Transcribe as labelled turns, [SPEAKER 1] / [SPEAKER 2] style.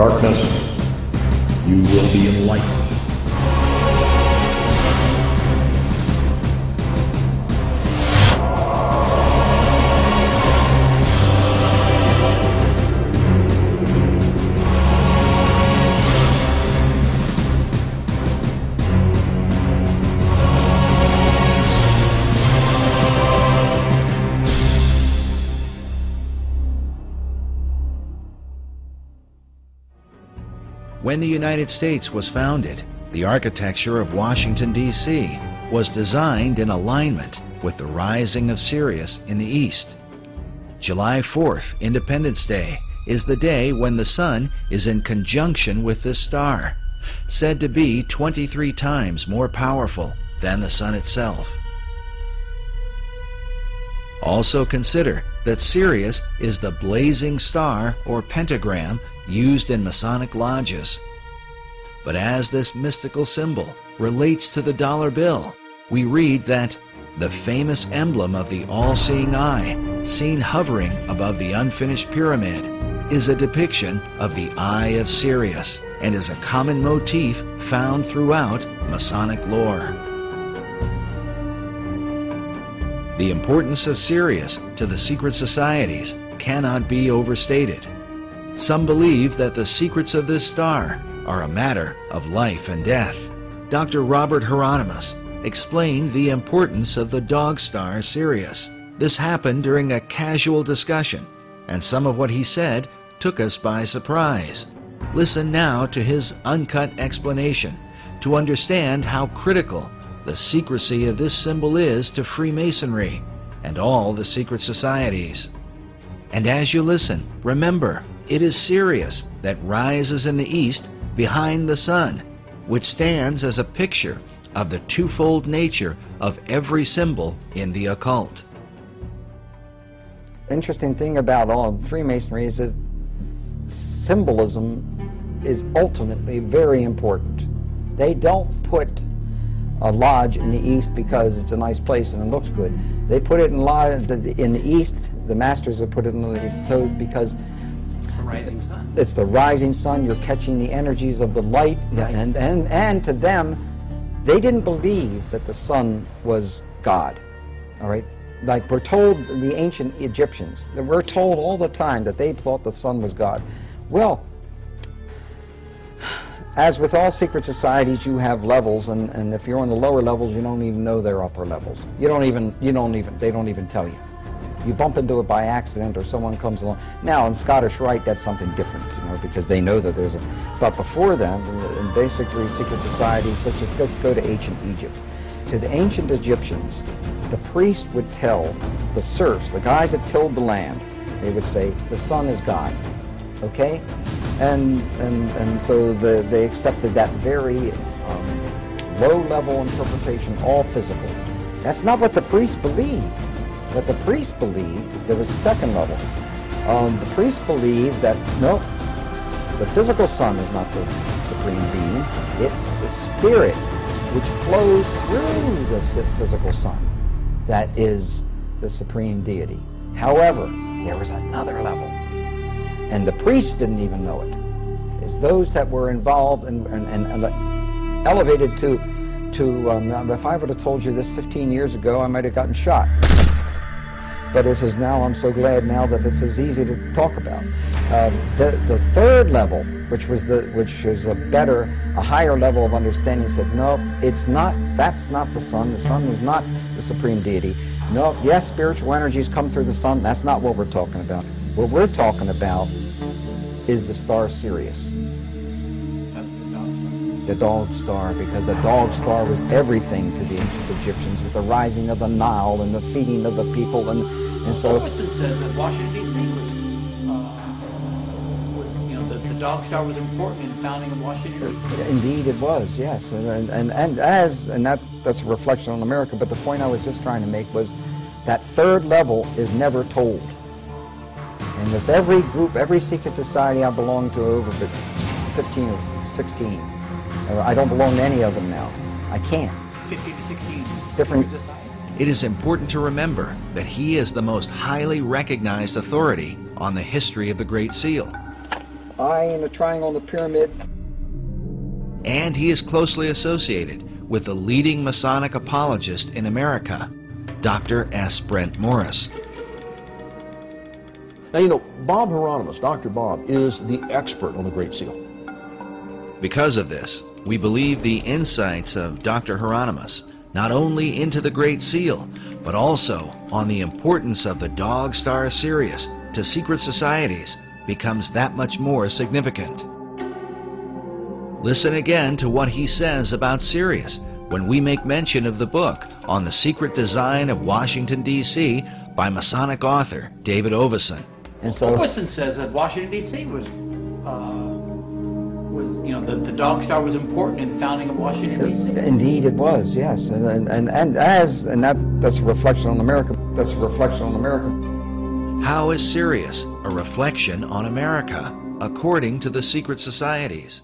[SPEAKER 1] darkness, you will be enlightened.
[SPEAKER 2] When the United States was founded, the architecture of Washington, D.C. was designed in alignment with the rising of Sirius in the east. July 4th, Independence Day, is the day when the sun is in conjunction with this star, said to be 23 times more powerful than the sun itself. Also consider that Sirius is the blazing star or pentagram used in Masonic lodges. But as this mystical symbol relates to the dollar bill, we read that the famous emblem of the all-seeing eye, seen hovering above the unfinished pyramid, is a depiction of the Eye of Sirius and is a common motif found throughout Masonic lore. The importance of Sirius to the secret societies cannot be overstated. Some believe that the secrets of this star are a matter of life and death. Dr. Robert Hieronymus explained the importance of the dog star Sirius. This happened during a casual discussion, and some of what he said took us by surprise. Listen now to his uncut explanation to understand how critical the secrecy of this symbol is to Freemasonry and all the secret societies. And as you listen, remember, it is Sirius that rises in the east behind the sun, which stands as a picture of the twofold nature of every symbol in the occult.
[SPEAKER 3] Interesting thing about all Freemasonry is that symbolism is ultimately very important. They don't put a lodge in the east because it's a nice place and it looks good. They put it in the east. The masters have put it in the east, so because
[SPEAKER 4] rising sun.
[SPEAKER 3] It's the rising sun. You're catching the energies of the light, right. and to them, they didn't believe that the sun was God. All right, like we're told, the ancient Egyptians, we're told all the time that they thought the sun was God. Well, as with all secret societies, you have levels, and if you're on the lower levels, you don't even know they're upper levels. They don't even tell you. You bump into it by accident, or someone comes along. Now, in Scottish Rite, that's something different, because they know that there's a... But before then, in basically secret societies, such as, let's go to ancient Egypt. To the ancient Egyptians, the priest would tell the serfs, the guys that tilled the land, they would say, the sun is God, okay? And so they accepted that very low-level interpretation, all physical. That's not what the priest believed. What the priest believed, there was a second level. The priest believed that, no, the physical sun is not the supreme being. It's the spirit which flows through the physical sun that is the supreme deity. However, there was another level, and the priests didn't even know it. It's those that were involved and elevated to if I would have told you this 15 years ago, I might have gotten shot. But this is now, I'm so glad now that this is easy to talk about. The third level, which is a higher level of understanding, said, no, it's not, that's not the sun. The sun is not the supreme deity. No, yes, spiritual energies come through the sun. That's not what we're talking about. What we're talking about is the star Sirius. The dog star, because the dog star was everything to the ancient Egyptians, with the rising of the Nile and the feeding of the people, and so.
[SPEAKER 4] Wilson says that Washington D.C. was, the dog star was important in the founding of Washington D.C.
[SPEAKER 3] Indeed, it was, yes, and that's a reflection on America. But the point I was just trying to make was that third level is never told, and with every group, every secret society I belong to, over 15 or 16. I don't belong to any of them now. I can't.
[SPEAKER 4] 50 to 16.
[SPEAKER 3] Different.
[SPEAKER 2] It is important to remember that he is the most highly recognized authority on the history of the Great Seal.
[SPEAKER 3] eye in a triangle on the pyramid.
[SPEAKER 2] And he is closely associated with the leading Masonic apologist in America, Dr. S. Brent Morris.
[SPEAKER 5] Now, you know, Bob Hieronymus, Dr. Bob, is the expert on the Great Seal.
[SPEAKER 2] Because of this, we believe the insights of Dr. Hieronymus not only into the Great Seal, but also on the importance of the Dog Star Sirius to secret societies becomes that much more significant. Listen again to what he says about Sirius when we make mention of the book on the secret design of Washington, D.C. by Masonic author David Oveson.
[SPEAKER 3] And so,
[SPEAKER 4] Oveson says that Washington, D.C. was the Dog Star was important in the founding of Washington, D.C.
[SPEAKER 3] Indeed, it was, yes, that's a reflection on America. That's a reflection on America.
[SPEAKER 2] How is Sirius a reflection on America, according to the secret societies?